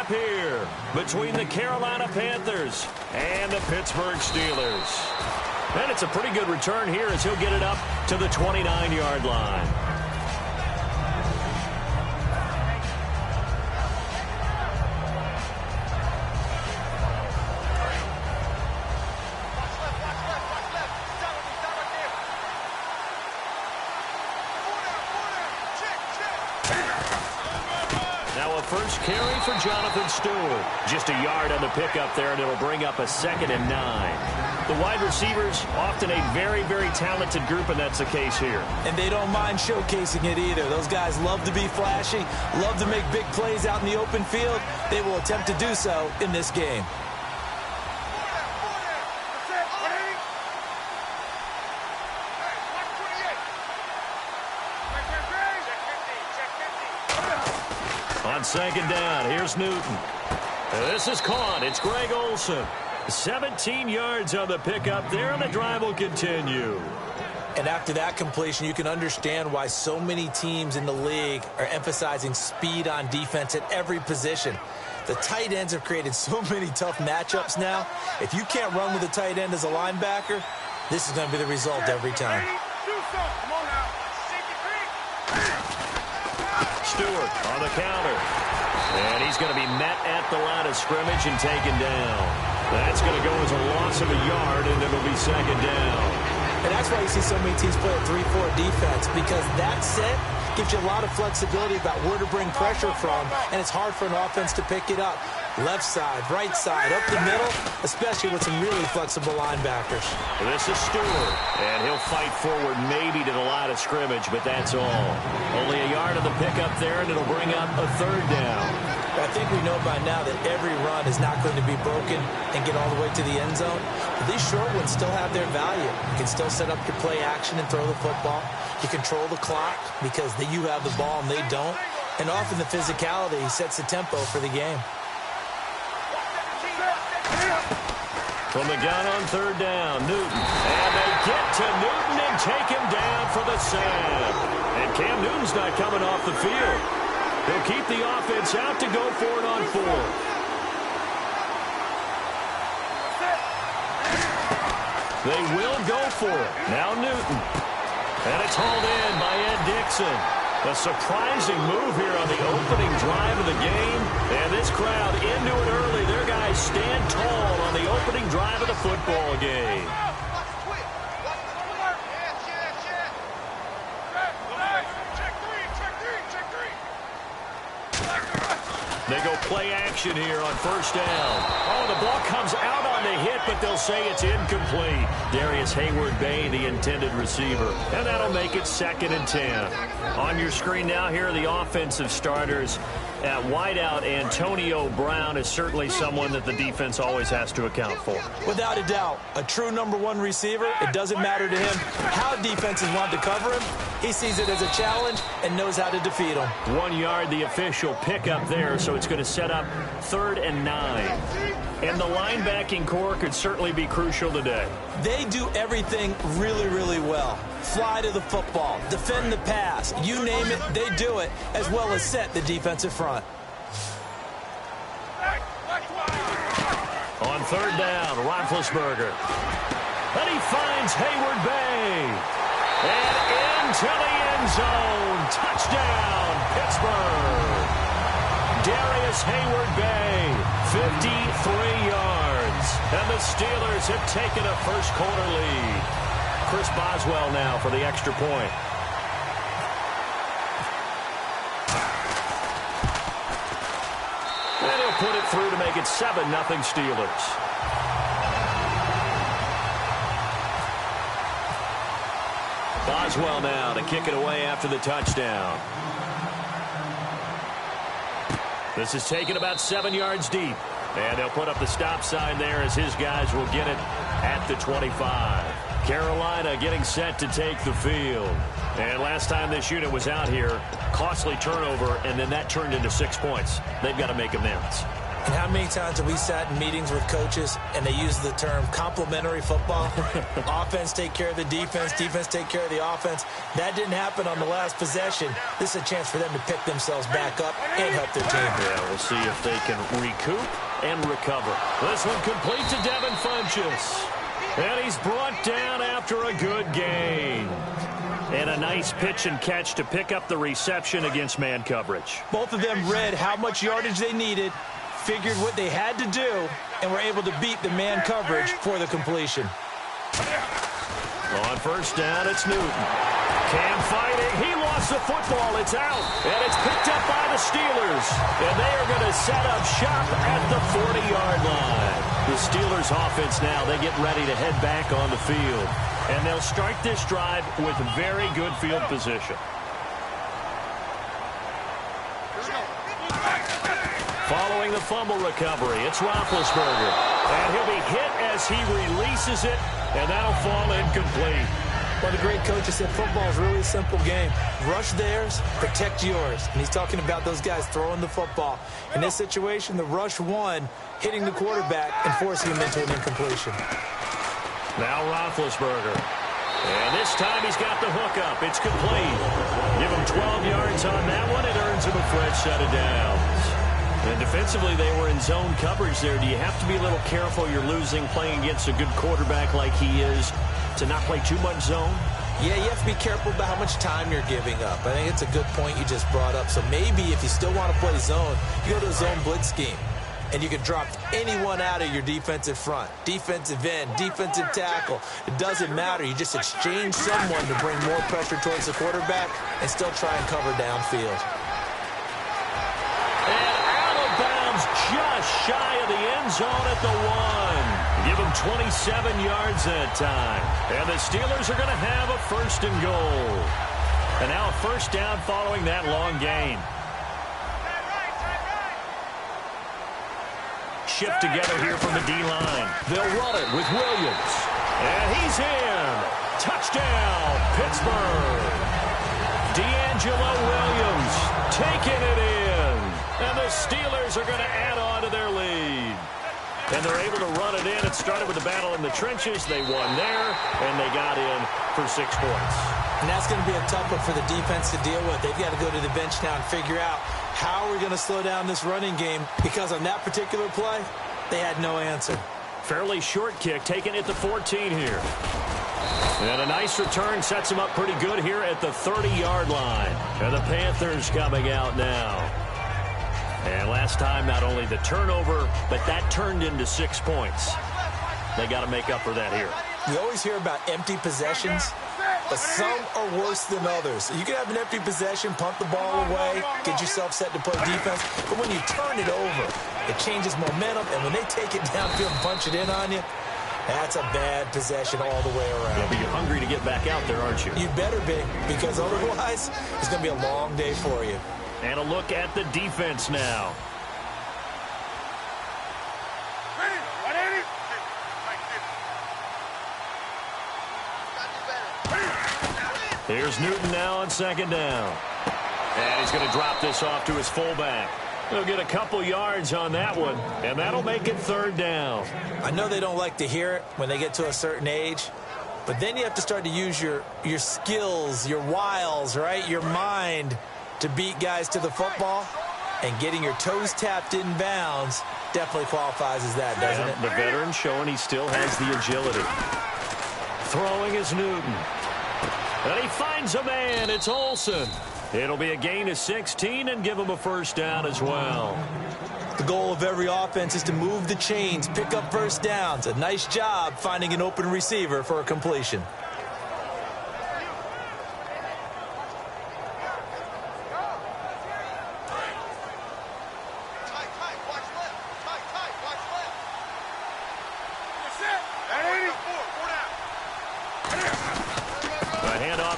here between the Carolina Panthers and the Pittsburgh Steelers. And it's a pretty good return here as he'll get it up to the 29-yard line. First carry for Jonathan Stewart. Just a yard on the pickup there, and it'll bring up a 2nd and 9. The wide receivers, often a very, very talented group, and that's the case here. And they don't mind showcasing it either. Those guys love to be flashy, love to make big plays out in the open field. They will attempt to do so in this game. On 2nd down, here's Newton. This is caught. It's Greg Olsen. 17 yards on the pickup there, and the drive will continue. And after that completion, you can understand why so many teams in the league are emphasizing speed on defense at every position. The tight ends have created so many tough matchups now. If you can't run with a tight end as a linebacker, this is going to be the result every time. Stewart on the counter. And he's going to be met at the line of scrimmage and taken down. That's going to go as a loss of a yard, and it'll be 2nd down. And that's why you see so many teams play a 3-4 defense, because that set gives you a lot of flexibility about where to bring pressure from, and it's hard for an offense to pick it up. Left side, right side, up the middle, especially with some really flexible linebackers. This is Stewart, and he'll fight forward maybe to the line of scrimmage, but that's all. Only a yard of the pickup there, and it'll bring up a 3rd down. I think we know by now that every run is not going to be broken and get all the way to the end zone. But these short ones still have their value. You can still set up your play action and throw the football. You control the clock because you have the ball and they don't. And often the physicality sets the tempo for the game. From the gun on 3rd down, Newton. And they get to Newton and take him down for the sack. And Cam Newton's not coming off the field. They'll keep the offense out to go for it on 4th. They will go for it. Now Newton. And it's hauled in by Ed Dixon. A surprising move here on the opening drive of the game. And this crowd into it early. Their guys stand tall on the opening drive of the football game. They go play action here on 1st down. Oh, the ball comes out on the hit, but they'll say it's incomplete. Darius Hayward-Bay, the intended receiver. And that'll make it 2nd and 10. On your screen now, here are the offensive starters. At wideout, Antonio Brown is certainly someone that the defense always has to account for. Without a doubt, a true #1 receiver. It doesn't matter to him how defenses want to cover him. He sees it as a challenge and knows how to defeat them. 1 yard, the official pickup there, so it's going to set up 3rd and 9. And the linebacking core could certainly be crucial today. They do everything really, really well. Fly to the football, defend the pass, you name it, they do it, as well as set the defensive front. On 3rd down, Roethlisberger. And he finds Hayward-Bay. And into the end zone. Touchdown, Pittsburgh. Darius Hayward-Bay, 53 yards. And the Steelers have taken a first-quarter lead. Chris Boswell now for the extra point. And he'll put it through to make it 7-0 Steelers. Boswell now to kick it away after the touchdown. This is taken about 7 yards deep. And they'll put up the stop sign there as his guys will get it at the 25. Carolina getting set to take the field. And last time this unit was out here, costly turnover, and then that turned into 6 points. They've got to make amends. And how many times have we sat in meetings with coaches and they use the term complementary football? Offense take care of the defense, defense take care of the offense. That didn't happen on the last possession. This is a chance for them to pick themselves back up and help their team. Yeah, we'll see if they can recoup and recover. This one complete to Devin Funchess. And he's brought down after a good gain. And a nice pitch and catch to pick up the reception against man coverage. Both of them read how much yardage they needed, figured what they had to do, and were able to beat the man coverage for the completion. On first down, it's Newton. Cam fighting. He lost the football. It's out. And it's picked up by the Steelers. And they are going to set up shop at the 40-yard line. The Steelers offense now, they get ready to head back on the field. And they'll start this drive with very good field position. Following the fumble recovery, it's Roethlisberger. And he'll be hit as he releases it, and that'll fall incomplete. Well, the great coach has said football is really a simple game. Rush theirs, protect yours. And he's talking about those guys throwing the football. In this situation, the rush won, hitting the quarterback and forcing him into an incompletion. Now Roethlisberger. And this time he's got the hook up. It's complete. Give him 12 yards on that one. It earns him a fresh set of downs. And defensively, they were in zone coverage there. Do you have to be a little careful you're losing playing against a good quarterback like he is to not play too much zone? Yeah, you have to be careful about how much time you're giving up. I think it's a good point you just brought up. So maybe if you still want to play zone, you go to a zone blitz scheme. And you can drop anyone out of your defensive front. Defensive end, defensive tackle. It doesn't matter. You just exchange someone to bring more pressure towards the quarterback and still try and cover downfield. And out of bounds just shy of the end zone at the 1. Give him 27 yards that time. And the Steelers are going to have a first and goal. And now a first down following that long gain. Shift together here from the D-line. They'll run it with Williams. And he's in. Touchdown, Pittsburgh. D'Angelo Williams taking it in. And the Steelers are going to add on to their lead. And they're able to run it in. It started with the battle in the trenches. They won there, and they got in for 6 points. And that's going to be a tough one for the defense to deal with. They've got to go to the bench now and figure out how are we going to slow down this running game, because on that particular play, they had no answer. Fairly short kick, taking it to 14 here. And a nice return sets them up pretty good here at the 30-yard line. And the Panthers coming out now. And last time, not only the turnover, but that turned into 6 points. They got to make up for that here. You always hear about empty possessions, but some are worse than others. You can have an empty possession, punt the ball away, get yourself set to play defense, but when you turn it over, it changes momentum, and when they take it downfield and punch it in on you, that's a bad possession all the way around. Yeah, but you're hungry to get back out there, aren't you? You better be, because otherwise, it's going to be a long day for you. And a look at the defense now. Here's Newton now on second down. And he's going to drop this off to his fullback. He'll get a couple yards on that one, and that'll make it third down. I know they don't like to hear it when they get to a certain age, but then you have to start to use your skills, your wiles, right, your mind to beat guys to the football, and getting your toes tapped in bounds definitely qualifies as that, doesn't it? The veteran showing he still has the agility. Throwing is Newton. And he finds a man. It's Olsen. It'll be a gain of 16 and give him a first down as well. The goal of every offense is to move the chains, pick up first downs. A nice job finding an open receiver for a completion.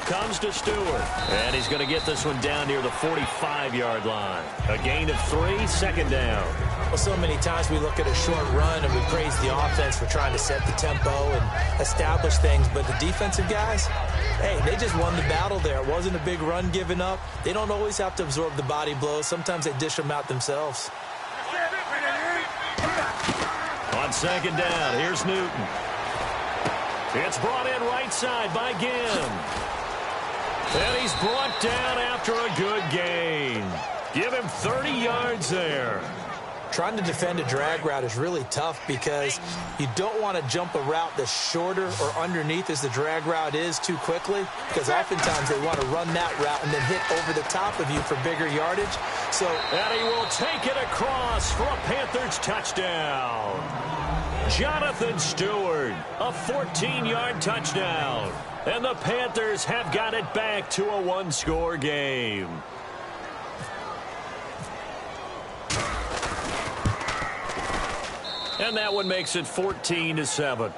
Comes to Stewart, and he's going to get this one down near the 45-yard line. A gain of 3, second down. Well, so many times we look at a short run and we praise the offense for trying to set the tempo and establish things, but the defensive guys, hey, they just won the battle there. It wasn't a big run given up. They don't always have to absorb the body blows. Sometimes they dish them out themselves. On second down, here's Newton. It's brought in right side by Ginn. And he's brought down after a good gain. Give him 30 yards there. Trying to defend a drag route is really tough because you don't want to jump a route that's shorter or underneath as the drag route is too quickly, because oftentimes they want to run that route and then hit over the top of you for bigger yardage. And he will take it across for a Panthers touchdown. Jonathan Stewart, a 14-yard touchdown. And the Panthers have got it back to a one-score game. And that one makes it 14-7.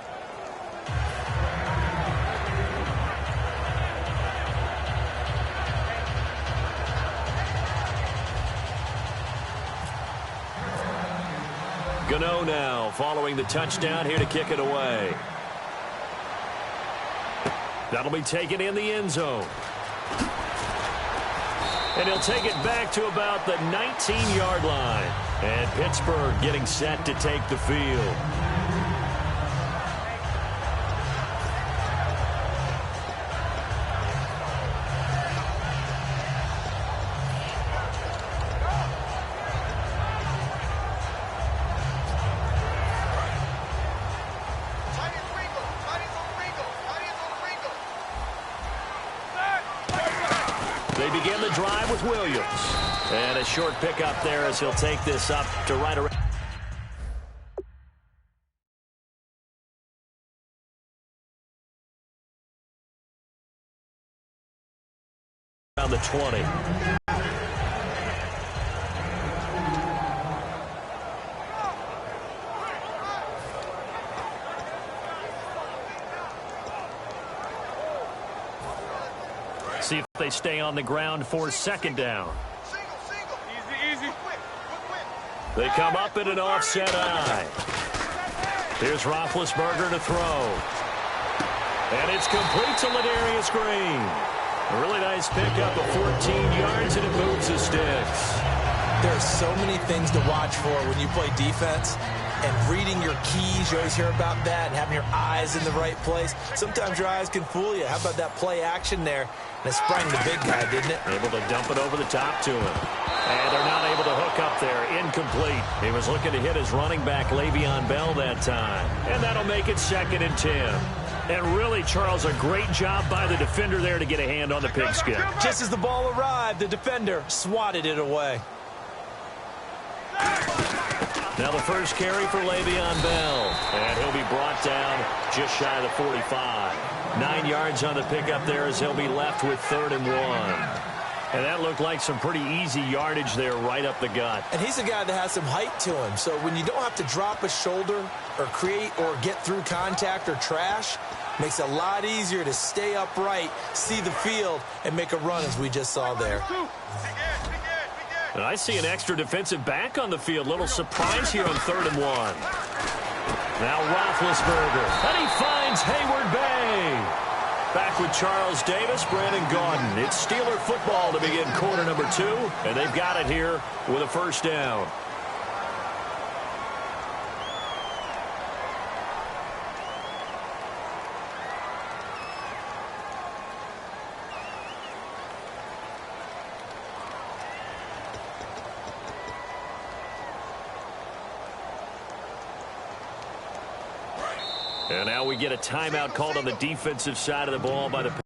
Gano now following the touchdown here to kick it away. That'll be taken in the end zone. And he'll take it back to about the 19-yard line. And Pittsburgh getting set to take the field. They begin the drive with Williams. And a short pickup there as he'll take this up to right around the 20. See if they stay on the ground for second down. They come up in an offset eye. Here's Roethlisberger to throw. And it's complete to Ladarius Green. A really nice pickup of 14 yards, and it moves the sticks. There are so many things to watch for when you play defense. And reading your keys, you always hear about that, and having your eyes in the right place. Sometimes your eyes can fool you. How about that play action there? And it sprang the big guy, didn't it? Able to dump it over the top to him. And they're not able to hook up there. Incomplete. He was looking to hit his running back, Le'Veon Bell, that time. And that'll make it 2nd and 10. And really, Charles, a great job by the defender there to get a hand on the pigskin. Just as the ball arrived, the defender swatted it away. Now the first carry for Le'Veon Bell. And he'll be brought down just shy of the 45. 9 yards on the pickup there as he'll be left with 3rd and 1. And that looked like some pretty easy yardage there right up the gut. And he's a guy that has some height to him. So when you don't have to drop a shoulder or create or get through contact or trash, makes it a lot easier to stay upright, see the field, and make a run as we just saw there. And I see an extra defensive back on the field. Little surprise here on 3rd and 1. Now Roethlisberger. And he finds Hayward Bay. Back with Charles Davis, Brandon Gaudin. It's Steeler football to begin quarter number 2. And they've got it here with a first down. And now we get a timeout called on the defensive side of the ball by the